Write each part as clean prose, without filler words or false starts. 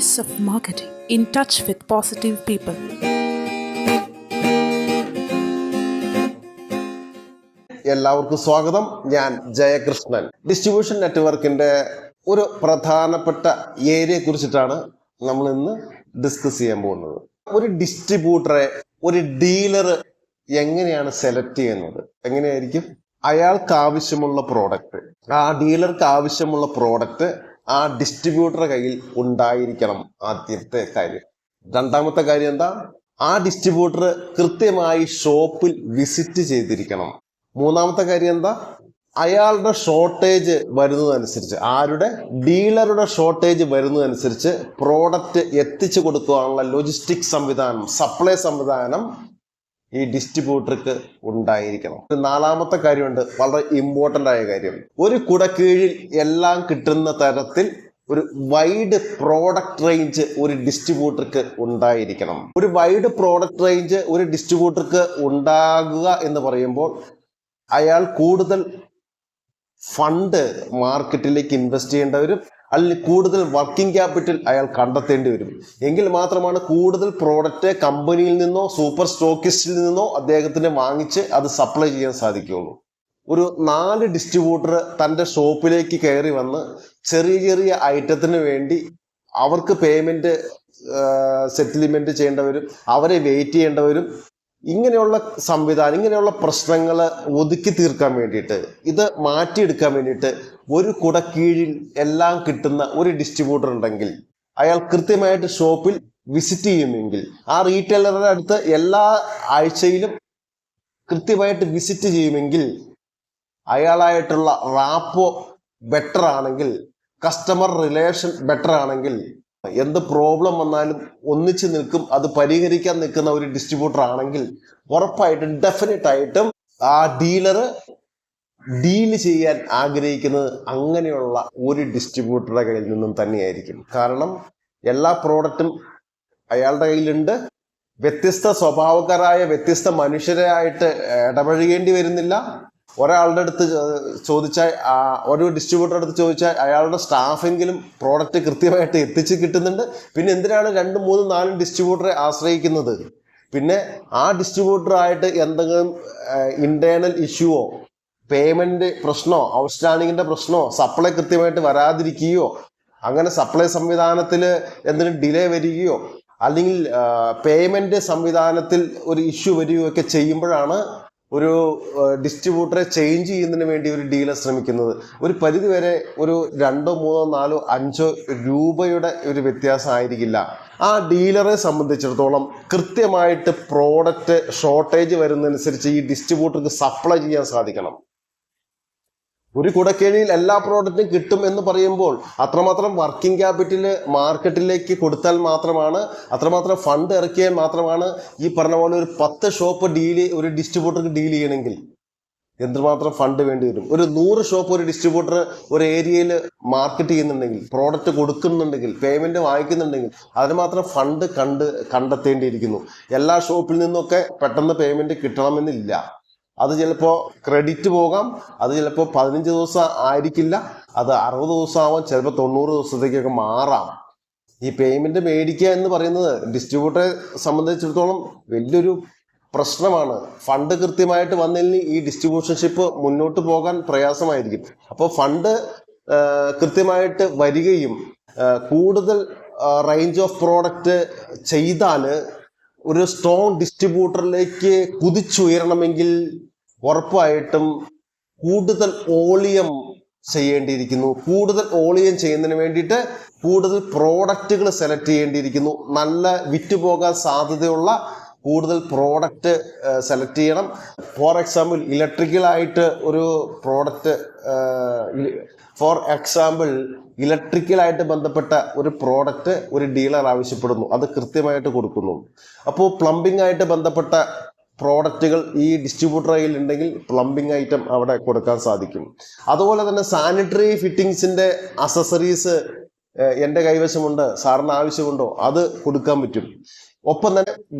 Pace of Marketing, in touch with positive people. എല്ലാവർക്കും സ്വാഗതം. ഞാൻ ജയകൃഷ്ണൻ. ഡിസ്ട്രിബ്യൂഷൻ നെറ്റ്വർക്കിന്റെ ഒരു പ്രധാനപ്പെട്ട ഏരിയയെ കുറിച്ചിട്ടാണ് നമ്മൾ ഇന്ന് ഡിസ്കസ് ചെയ്യാൻ പോകുന്നത്. ഒരു ഡിസ്ട്രിബ്യൂട്ടറെ, ഒരു ഡീലർ എങ്ങനെയാണ് സെലക്ട് ചെയ്യുന്നത്? എങ്ങനെയായിരിക്കും? അയാൾക്ക് ആവശ്യമുള്ള പ്രോഡക്റ്റ്, ആ ഡീലർക്ക് ആവശ്യമുള്ള പ്രോഡക്റ്റ് ആ ഡിസ്ട്രിബ്യൂട്ടറുടെ കയ്യിൽ ഉണ്ടായിരിക്കണം. ആദ്യത്തെ കാര്യം. രണ്ടാമത്തെ കാര്യം എന്താ? ആ ഡിസ്ട്രിബ്യൂട്ടർ കൃത്യമായി ഷോപ്പിൽ വിസിറ്റ് ചെയ്തിരിക്കണം. മൂന്നാമത്തെ കാര്യം എന്താ? അയാളുടെ ഷോർട്ടേജ് വരുന്നതനുസരിച്ച്, ആരുടെ? ഡീലറുടെ ഷോർട്ടേജ് വരുന്നതനുസരിച്ച് പ്രോഡക്റ്റ് എത്തിച്ചു കൊടുക്കാനുള്ള ലോജിസ്റ്റിക് സംവിധാനം, സപ്ലൈ സംവിധാനം ഈ ഡിസ്ട്രിബ്യൂട്ടർക്ക് ഉണ്ടായിരിക്കണം. നാലാമത്തെ കാര്യമുണ്ട്, വളരെ ഇമ്പോർട്ടൻ്റ് ആയ കാര്യം. ഒരു കുടക്കീഴിൽ എല്ലാം കിട്ടുന്ന തരത്തിൽ ഒരു വൈഡ് പ്രോഡക്റ്റ് റേഞ്ച് ഒരു ഡിസ്ട്രിബ്യൂട്ടർക്ക് ഉണ്ടായിരിക്കണം. ഒരു വൈഡ് പ്രോഡക്റ്റ് റേഞ്ച് ഒരു ഡിസ്ട്രിബ്യൂട്ടർക്ക് ഉണ്ടാകുക എന്ന് പറയുമ്പോൾ അയാൾ കൂടുതൽ ഫണ്ട് മാർക്കറ്റിലേക്ക് ഇൻവെസ്റ്റ് ചെയ്യേണ്ടി വരും, അല്ലെങ്കിൽ കൂടുതൽ വർക്കിംഗ് ക്യാപിറ്റൽ അയാൾ കണ്ടെത്തേണ്ടി വരും. എങ്കിൽ മാത്രമാണ് കൂടുതൽ പ്രോഡക്റ്റ് കമ്പനിയിൽ നിന്നോ സൂപ്പർ സ്റ്റോക്കിസ്റ്റിൽ നിന്നോ അദ്ദേഹത്തിന് വാങ്ങിച്ച് അത് സപ്ലൈ ചെയ്യാൻ സാധിക്കുകയുള്ളൂ. ഒരു 4 ഡിസ്ട്രിബ്യൂട്ടർ തൻ്റെ ഷോപ്പിലേക്ക് കയറി വന്ന് ചെറിയ ചെറിയ ഐറ്റത്തിന് വേണ്ടി അവർക്ക് പേയ്മെന്റ് സെറ്റിൽമെന്റ് ചെയ്യേണ്ടവരും, അവരെ വെയിറ്റ് ചെയ്യേണ്ടവരും, ഇങ്ങനെയുള്ള സംവിധാനം, ഇങ്ങനെയുള്ള പ്രശ്നങ്ങൾ ഒതുക്കി തീർക്കാൻ വേണ്ടിയിട്ട്, ഇത് മാറ്റിയെടുക്കാൻ വേണ്ടിയിട്ട് ഒരു കുടക്കീഴിൽ എല്ലാം കിട്ടുന്ന ഒരു ഡിസ്ട്രിബ്യൂട്ടർ ഉണ്ടെങ്കിൽ, അയാൾ കൃത്യമായിട്ട് ഷോപ്പിൽ വിസിറ്റ് ചെയ്യുമെങ്കിൽ, ആ റീറ്റെയിലറുടെ അടുത്ത് എല്ലാ ആഴ്ചയിലും കൃത്യമായിട്ട് വിസിറ്റ് ചെയ്യുമെങ്കിൽ, അയാളായിട്ടുള്ള റാപ്പോ ബെറ്റർ ആണെങ്കിൽ, കസ്റ്റമർ റിലേഷൻ ബെറ്റർ ആണെങ്കിൽ, എന്ത് പ്രോബ്ലം വന്നാലും ഒന്നിച്ചു നിൽക്കും, അത് പരിഹരിക്കാൻ നിൽക്കുന്ന ഒരു ഡിസ്ട്രിബ്യൂട്ടർ ആണെങ്കിൽ ഉറപ്പായിട്ടും ഡെഫിനറ്റ് ആയിട്ടും ആ ഡീലർ ഡീൽ ചെയ്യാൻ ആഗ്രഹിക്കുന്നത് അങ്ങനെയുള്ള ഒരു ഡിസ്ട്രിബ്യൂട്ടറുടെ കയ്യിൽ നിന്നും തന്നെയായിരിക്കും. കാരണം എല്ലാ പ്രോഡക്റ്റും അയാളുടെ കയ്യിലുണ്ട്. വ്യത്യസ്ത സ്വഭാവക്കാരായ വ്യത്യസ്ത മനുഷ്യരായിട്ട് ഇടപഴകേണ്ടി വരുന്നില്ല. ഒരാളുടെ അടുത്ത് ചോദിച്ചാൽ, ഒരു ഡിസ്ട്രിബ്യൂട്ടറുടെ അടുത്ത് ചോദിച്ചാൽ അയാളുടെ സ്റ്റാഫെങ്കിലും പ്രോഡക്റ്റ് കൃത്യമായിട്ട് എത്തിച്ച് കിട്ടുന്നുണ്ട്. പിന്നെ എന്തിനാണ് 2, 3, 4 ഡിസ്ട്രിബ്യൂട്ടറെ ആശ്രയിക്കുന്നത്? പിന്നെ ആ ഡിസ്ട്രിബ്യൂട്ടറായിട്ട് എന്തെങ്കിലും ഇന്റേണൽ ഇഷ്യൂവോ, പേയ്മെന്റ് പ്രശ്നമോ, ഔട്ട്സ്റ്റാൻഡിങ്ങിന്റെ പ്രശ്നമോ, സപ്ലൈ കൃത്യമായിട്ട് വരാതിരിക്കുകയോ, അങ്ങനെ സപ്ലൈ സംവിധാനത്തിൽ എന്തെങ്കിലും ഡിലേ വരികയോ, അല്ലെങ്കിൽ പേയ്മെന്റ് സംവിധാനത്തിൽ ഒരു ഇഷ്യൂ വരികയോ ഒക്കെ ചെയ്യുമ്പോഴാണ് ഒരു ഡിസ്ട്രിബ്യൂട്ടറെ ചേഞ്ച് ചെയ്യുന്നതിന് വേണ്ടി ഒരു ഡീലർ ശ്രമിക്കുന്നത്. ഒരു പരിധിവരെ ഒരു 2, 3, 4, 5 രൂപയുടെ ഒരു വ്യത്യാസം ആയിരിക്കില്ല. ആ ഡീലറെ സംബന്ധിച്ചിടത്തോളം കൃത്യമായിട്ട് പ്രോഡക്റ്റ് ഷോർട്ടേജ് വരുന്നതനുസരിച്ച് ഈ ഡിസ്ട്രിബ്യൂട്ടർക്ക് സപ്ലൈ ചെയ്യാൻ സാധിക്കണം. ഒരു കുടക്കീഴിൽ എല്ലാ പ്രോഡക്റ്റും കിട്ടും എന്ന് പറയുമ്പോൾ അത്രമാത്രം വർക്കിംഗ് ക്യാപിറ്റല് മാർക്കറ്റിലേക്ക് കൊടുത്താൽ മാത്രമാണ്, അത്രമാത്രം ഫണ്ട് ഇറക്കിയാൽ മാത്രമാണ് ഈ പറഞ്ഞ പോലെ ഒരു 10 ഷോപ്പ് ഒരു ഡിസ്ട്രിബ്യൂട്ടർക്ക് ഡീൽ ചെയ്യണമെങ്കിൽ എന്തുമാത്രം ഫണ്ട് വേണ്ടി വരും. ഒരു 100 ഷോപ്പ് ഒരു ഡിസ്ട്രിബ്യൂട്ടർ ഒരു ഏരിയയിൽ മാർക്കറ്റ് ചെയ്യുന്നുണ്ടെങ്കിൽ, പ്രോഡക്റ്റ് കൊടുക്കുന്നുണ്ടെങ്കിൽ, പേയ്മെന്റ് വാങ്ങിക്കുന്നുണ്ടെങ്കിൽ അതിന് മാത്രം ഫണ്ട് കണ്ടെത്തേണ്ടിയിരിക്കുന്നു. എല്ലാ ഷോപ്പിൽ നിന്നൊക്കെ പെട്ടെന്ന് പേയ്മെന്റ് കിട്ടണമെന്നില്ല. അത് ചിലപ്പോൾ ക്രെഡിറ്റ് പോകാം, അത് ചിലപ്പോൾ 15 ദിവസം ആയിരിക്കില്ല, അത് 60 ദിവസം ആവാം, ചിലപ്പോൾ 90 ദിവസത്തേക്കൊക്കെ മാറാം. ഈ പേയ്മെന്റ് മേടിക്കുക എന്ന് പറയുന്നത് ഡിസ്ട്രിബ്യൂട്ടറെ സംബന്ധിച്ചിടത്തോളം വലിയൊരു പ്രശ്നമാണ്. ഫണ്ട് കൃത്യമായിട്ട് വന്നില്ലെങ്കിൽ ഈ ഡിസ്ട്രിബ്യൂഷൻഷിപ്പ് മുന്നോട്ട് പോകാൻ പ്രയാസമായിരിക്കും. അപ്പോൾ ഫണ്ട് കൃത്യമായിട്ട് വരികയും കൂടുതൽ റേഞ്ച് ഓഫ് പ്രോഡക്റ്റ് ചെയ്താൽ ഒരു സ്ട്രോങ് ഡിസ്ട്രിബ്യൂട്ടറിലേക്ക് കുതിച്ചുയരണമെങ്കിൽ ഉറപ്പായിട്ടും കൂടുതൽ വോളിയം ചെയ്യേണ്ടിയിരിക്കുന്നു. കൂടുതൽ വോളിയം ചെയ്യുന്നതിന് വേണ്ടിയിട്ട് കൂടുതൽ പ്രോഡക്റ്റുകൾ സെലക്ട് ചെയ്യേണ്ടിയിരിക്കുന്നു. നല്ല വിറ്റുപോകാൻ സാധ്യതയുള്ള കൂടുതൽ പ്രോഡക്റ്റ് സെലക്ട് ചെയ്യണം. ഫോർ എക്സാമ്പിൾ ഇലക്ട്രിക്കലായിട്ട് ഒരു പ്രോഡക്റ്റ്, ഇലക്ട്രിക്കലായിട്ട് ബന്ധപ്പെട്ട ഒരു പ്രോഡക്റ്റ് ഒരു ഡീലർ ആവശ്യപ്പെടുന്നു, അത് കൃത്യമായിട്ട് കൊടുക്കുന്നു. അപ്പോൾ പ്ലംബിംഗ് ആയിട്ട് ബന്ധപ്പെട്ട പ്രോഡക്റ്റുകൾ ഈ ഡിസ്ട്രിബ്യൂട്ടർ കയ്യിൽ ഉണ്ടെങ്കിൽ പ്ലംബിംഗ് ഐറ്റം അവിടെ കൊടുക്കാൻ സാധിക്കും. അതുപോലെ തന്നെ സാനിറ്ററി ഫിറ്റിങ്സിന്റെ അസസറീസ് എൻ്റെ കൈവശമുണ്ട്, സാറിന് ആവശ്യമുണ്ടോ, അത് കൊടുക്കാൻ പറ്റും. ഒപ്പം തന്നെ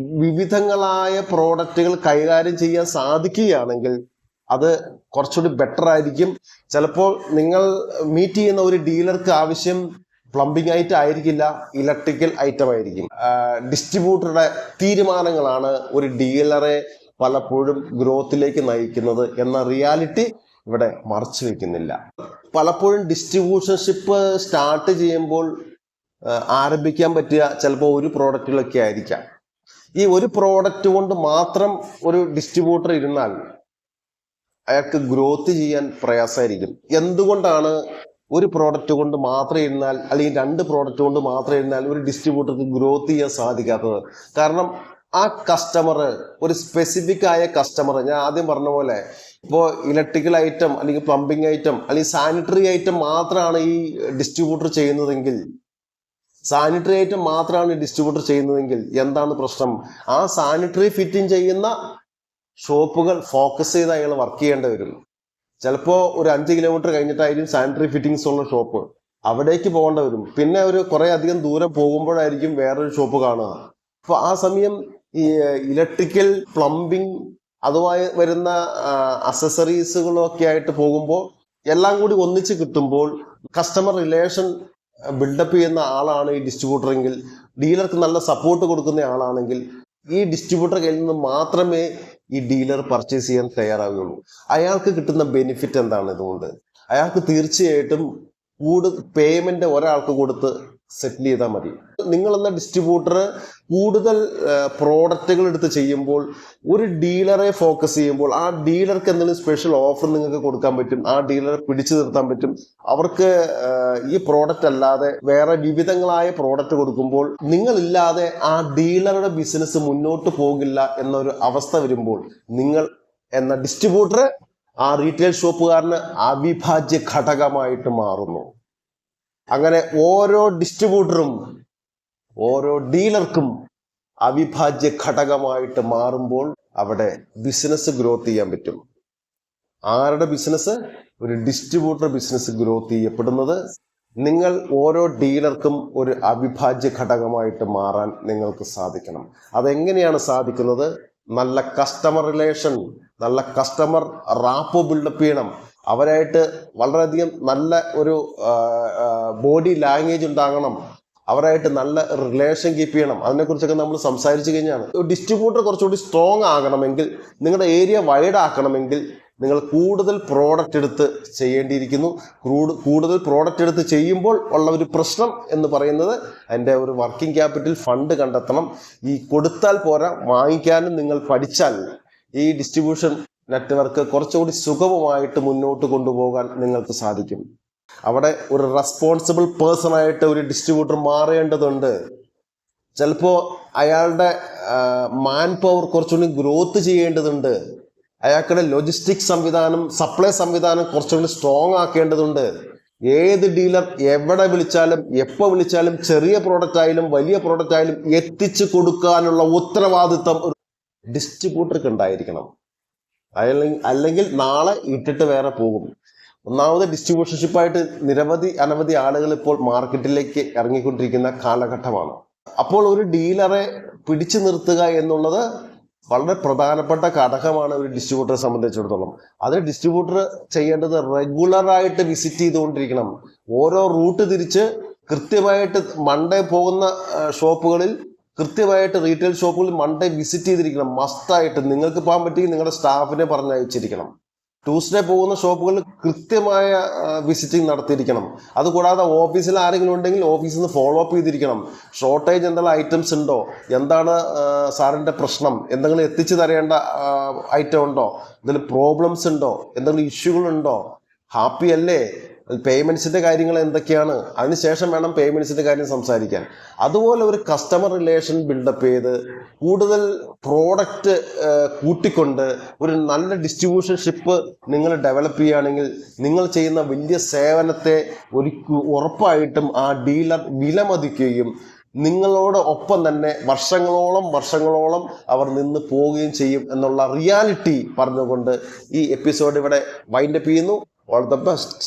വിവിധങ്ങളായ പ്രോഡക്റ്റുകൾ കൈകാര്യം ചെയ്യാൻ സാധിക്കുകയാണെങ്കിൽ അത് കുറച്ചുകൂടി ബെറ്റർ ആയിരിക്കും. ചിലപ്പോൾ നിങ്ങൾ മീറ്റ് ചെയ്യുന്ന ഒരു ഡീലർക്ക് ആവശ്യം പ്ലംബിംഗ് ഐറ്റം ആയിരിക്കില്ല, ഇലക്ട്രിക്കൽ ഐറ്റം ആയിരിക്കും. ഡിസ്ട്രിബ്യൂട്ടറുടെ തീരുമാനങ്ങളാണ് ഒരു ഡീലറെ പലപ്പോഴും ഗ്രോത്തിലേക്ക് നയിക്കുന്നത് എന്ന റിയാലിറ്റി ഇവിടെ മറച്ചു വെക്കുന്നില്ല. പലപ്പോഴും ഡിസ്ട്രിബ്യൂഷൻഷിപ്പ് സ്റ്റാർട്ട് ചെയ്യുമ്പോൾ ആരംഭിക്കാൻ പറ്റിയ ചിലപ്പോൾ ഒരു പ്രോഡക്റ്റുകളൊക്കെ ആയിരിക്കാം. ഈ ഒരു പ്രോഡക്റ്റ് കൊണ്ട് മാത്രം ഒരു ഡിസ്ട്രിബ്യൂട്ടർ ഇരുന്നാൽ അയാൾക്ക് ഗ്രോത്ത് ചെയ്യാൻ പ്രയാസമായിരിക്കും. എന്തുകൊണ്ടാണ് ഒരു പ്രോഡക്റ്റ് കൊണ്ട് മാത്രം ഇരുന്നാൽ അല്ലെങ്കിൽ 2 പ്രോഡക്റ്റ് കൊണ്ട് മാത്രം ഇരുന്നാൽ ഒരു ഡിസ്ട്രിബ്യൂട്ടർക്ക് ഗ്രോത്ത് ചെയ്യാൻ സാധിക്കാത്തത്? കാരണം ആ കസ്റ്റമർ ഒരു സ്പെസിഫിക് ആയ കസ്റ്റമർ, ഞാൻ ആദ്യം പറഞ്ഞ പോലെ ഇപ്പോൾ ഇലക്ട്രിക്കൽ ഐറ്റം അല്ലെങ്കിൽ പ്ലംബിംഗ് ഐറ്റം അല്ലെങ്കിൽ സാനിറ്ററി ഐറ്റം മാത്രമാണ് ഈ ഡിസ്ട്രിബ്യൂട്ടർ ചെയ്യുന്നതെങ്കിൽ എന്താണ് പ്രശ്നം? ആ സാനിറ്ററി ഫിറ്റിംഗ് ചെയ്യുന്ന ഷോപ്പുകൾ ഫോക്കസ് ചെയ്ത് അയാൾ വർക്ക് ചെയ്യേണ്ടി വരും. ചിലപ്പോൾ ഒരു 5 കിലോമീറ്റർ കഴിഞ്ഞിട്ടായിരിക്കും സാനിറ്ററി ഫിറ്റിംഗ്സ് ഉള്ള ഷോപ്പ്, അവിടേക്ക് പോകേണ്ടി വരും. പിന്നെ ഒരു കുറെ അധികം ദൂരം പോകുമ്പോഴായിരിക്കും വേറൊരു ഷോപ്പ് കാണുക. അപ്പോൾ ആ സമയം ഈ ഇലക്ട്രിക്കൽ പ്ലംബിംഗ് അതുമായി വരുന്ന അക്സസറീസുകളൊക്കെ ആയിട്ട് പോകുമ്പോൾ എല്ലാം കൂടി ഒന്നിച്ച് കിട്ടുമ്പോൾ കസ്റ്റമർ റിലേഷൻ ബിൽഡപ്പ് ചെയ്യുന്ന ആളാണ് ഈ ഡിസ്ട്രിബ്യൂട്ടർ എങ്കിൽ, ഡീലർക്ക് നല്ല സപ്പോർട്ട് കൊടുക്കുന്ന ആളാണെങ്കിൽ ഈ ഡിസ്ട്രിബ്യൂട്ടർ കയ്യിൽ നിന്ന് മാത്രമേ ഈ ഡീലർ പർച്ചേസ് ചെയ്യാൻ തയ്യാറാവുകയുള്ളൂ. അയാൾക്ക് കിട്ടുന്ന ബെനിഫിറ്റ് എന്താണ്? ഇതുകൊണ്ട് അയാൾക്ക് തീർച്ചയായിട്ടും പേയ്മെന്റ് ഒരാൾക്ക് കൊടുത്ത് സെറ്റിൽ ചെയ്താൽ മതി. നിങ്ങൾ എന്ന ഡിസ്ട്രിബ്യൂട്ടർ കൂടുതൽ പ്രോഡക്റ്റുകൾ എടുത്ത് ചെയ്യുമ്പോൾ, ഒരു ഡീലറെ ഫോക്കസ് ചെയ്യുമ്പോൾ ആ ഡീലർക്ക് എന്തെങ്കിലും സ്പെഷ്യൽ ഓഫർ നിങ്ങൾക്ക് കൊടുക്കാൻ പറ്റും, ആ ഡീലറെ പിടിച്ചു നിർത്താൻ പറ്റും. അവർക്ക് ഈ പ്രോഡക്റ്റ് അല്ലാതെ വേറെ വിവിധങ്ങളായ പ്രോഡക്റ്റ് കൊടുക്കുമ്പോൾ നിങ്ങളില്ലാതെ ആ ഡീലറുടെ ബിസിനസ് മുന്നോട്ട് പോകില്ല എന്നൊരു അവസ്ഥ വരുമ്പോൾ നിങ്ങൾ എന്ന ഡിസ്ട്രിബ്യൂട്ടർ ആ റീറ്റെയിൽ ഷോപ്പുകാരന് അവിഭാജ്യ ഘടകമായിട്ട് മാറുന്നു. അങ്ങനെ ഓരോ ഡിസ്ട്രിബ്യൂട്ടറും ഓരോ ഡീലർക്കും അവിഭാജ്യ ഘടകമായിട്ട് മാറുമ്പോൾ അവിടെ ബിസിനസ് ഗ്രോത്ത് ചെയ്യാൻ പറ്റും. ആരുടെ ബിസിനസ്? ഒരു ഡിസ്ട്രിബ്യൂട്ടർ ബിസിനസ് ഗ്രോത്ത് ചെയ്യപ്പെടുന്നത് നിങ്ങൾ ഓരോ ഡീലർക്കും ഒരു അവിഭാജ്യ ഘടകമായിട്ട് മാറാൻ നിങ്ങൾക്ക് സാധിക്കണം. അതെങ്ങനെയാണ് സാധിക്കുന്നത്? നല്ല കസ്റ്റമർ റിലേഷൻ, നല്ല കസ്റ്റമർ റാപ്പോ ബിൽഡപ്പ് ചെയ്യണം. അവരായിട്ട് വളരെയധികം നല്ല ഒരു ബോഡി ലാംഗ്വേജ് ഉണ്ടാകണം. അവരായിട്ട് നല്ല റിലേഷൻ കീപ്പ് ചെയ്യണം. അതിനെക്കുറിച്ചൊക്കെ നമ്മൾ സംസാരിച്ചു കഴിഞ്ഞാണ്. ഡിസ്ട്രിബ്യൂട്ടർ കുറച്ചുകൂടി സ്ട്രോങ് ആകണമെങ്കിൽ, നിങ്ങളുടെ ഏരിയ വൈഡ് ആക്കണമെങ്കിൽ നിങ്ങൾ കൂടുതൽ പ്രോഡക്റ്റ് എടുത്ത് ചെയ്യേണ്ടിയിരിക്കുന്നു. കൂടുതൽ പ്രോഡക്റ്റ് എടുത്ത് ചെയ്യുമ്പോൾ ഉള്ള ഒരു പ്രശ്നം എന്ന് പറയുന്നത് അതിൻ്റെ ഒരു വർക്കിംഗ് ക്യാപിറ്റൽ ഫണ്ട് കണ്ടെത്തണം. ഈ കൊടുത്താൽ പോരാ, വാങ്ങിക്കാനും നിങ്ങൾ പഠിച്ചാൽ ഈ ഡിസ്ട്രിബ്യൂഷൻ നെറ്റ്വർക്ക് കുറച്ചുകൂടി സുഗമമായിട്ട് മുന്നോട്ട് കൊണ്ടുപോകാൻ നിങ്ങൾക്ക് സാധിക്കും. അവിടെ ഒരു റെസ്പോൺസിബിൾ പേഴ്സൺ ആയിട്ട് ഒരു ഡിസ്ട്രിബ്യൂട്ടർ മാറേണ്ടതുണ്ട്. ചിലപ്പോൾ അയാളുടെ മാൻ പവർ കുറച്ചുകൂടി ഗ്രോത്ത് ചെയ്യേണ്ടതുണ്ട്. അയാൾക്കുടെ ലോജിസ്റ്റിക് സംവിധാനം, സപ്ലൈ സംവിധാനം കുറച്ചുകൂടി സ്ട്രോങ് ആക്കേണ്ടതുണ്ട്. ഏത് ഡീലർ എവിടെ വിളിച്ചാലും എപ്പോൾ വിളിച്ചാലും ചെറിയ പ്രോഡക്റ്റ് ആയാലും വലിയ പ്രോഡക്റ്റ് ആയാലും എത്തിച്ചു കൊടുക്കാനുള്ള ഉത്തരവാദിത്വം ഒരു ഡിസ്ട്രിബ്യൂട്ടർക്ക് ഉണ്ടായിരിക്കണം. അല്ലെങ്കിൽ നാളെ ഇട്ടിട്ട് വേറെ പോകും. ഒന്നാമത് ഡിസ്ട്രിബ്യൂഷൻഷിപ്പായിട്ട് അനവധി ആളുകൾ ഇപ്പോൾ മാർക്കറ്റിലേക്ക് ഇറങ്ങിക്കൊണ്ടിരിക്കുന്ന കാലഘട്ടമാണ്. അപ്പോൾ ഒരു ഡീലറെ പിടിച്ചു നിർത്തുക എന്നുള്ളത് വളരെ പ്രധാനപ്പെട്ട ഘടകമാണ് ഒരു ഡിസ്ട്രിബ്യൂട്ടറെ സംബന്ധിച്ചിടത്തോളം. അത് ഡിസ്ട്രിബ്യൂട്ടർ ചെയ്യേണ്ടത് റെഗുലറായിട്ട് വിസിറ്റ് ചെയ്തുകൊണ്ടിരിക്കണം. ഓരോ റൂട്ട് തിരിച്ച് കൃത്യമായിട്ട് മൺഡേ പോകുന്ന ഷോപ്പുകളിൽ, കൃത്യമായിട്ട് റീറ്റെയിൽ ഷോപ്പുകളിൽ മൺഡേ വിസിറ്റ് ചെയ്തിരിക്കണം. മസ്റ്റായിട്ട് നിങ്ങൾക്ക് പോകാൻ പറ്റിയെങ്കിൽ നിങ്ങളുടെ സ്റ്റാഫിനെ പറഞ്ഞയച്ചിരിക്കണം. ട്യൂസ്ഡേ പോകുന്ന ഷോപ്പുകളിൽ കൃത്യമായ വിസിറ്റിംഗ് നടത്തിയിരിക്കണം. അതുകൂടാതെ ഓഫീസിൽ ആരെങ്കിലും ഉണ്ടെങ്കിൽ ഓഫീസിൽ നിന്ന് ഫോളോ അപ്പ് ചെയ്തിരിക്കണം. ഷോർട്ടേജ് എന്തെങ്കിലും ഐറ്റംസ് ഉണ്ടോ, എന്താണ് സാറിൻ്റെ പ്രശ്നം, എന്തെങ്കിലും എത്തിച്ചു തരേണ്ട ഐറ്റം ഉണ്ടോ, എന്തെങ്കിലും പ്രോബ്ലംസ് ഉണ്ടോ, എന്തെങ്കിലും ഇഷ്യൂകളുണ്ടോ, ഹാപ്പി അല്ലേ, പേയ്മെന്റ്സിന്റെ കാര്യങ്ങൾ എന്തൊക്കെയാണ്, അതിനുശേഷം വേണം പേയ്മെന്റ്സിന്റെ കാര്യം സംസാരിക്കാൻ. അതുപോലെ ഒരു കസ്റ്റമർ റിലേഷൻ ബിൽഡപ്പ് ചെയ്ത് കൂടുതൽ പ്രോഡക്റ്റ് കൂട്ടിക്കൊണ്ട് ഒരു നല്ല ഡിസ്ട്രിബ്യൂഷൻഷിപ്പ് നിങ്ങൾ ഡെവലപ്പ് ചെയ്യുകയാണെങ്കിൽ നിങ്ങൾ ചെയ്യുന്ന വലിയ സേവനത്തെ ഉറപ്പായിട്ടും ആ ഡീലർ വിലമതിക്കുകയും നിങ്ങളോട് ഒപ്പം തന്നെ വർഷങ്ങളോളം അവർ നിന്ന് പോവുകയും ചെയ്യും എന്നുള്ള റിയാലിറ്റി പറഞ്ഞുകൊണ്ട് ഈ എപ്പിസോഡ് ഇവിടെ വൈൻഡപ്പ് ചെയ്യുന്നു. All the best.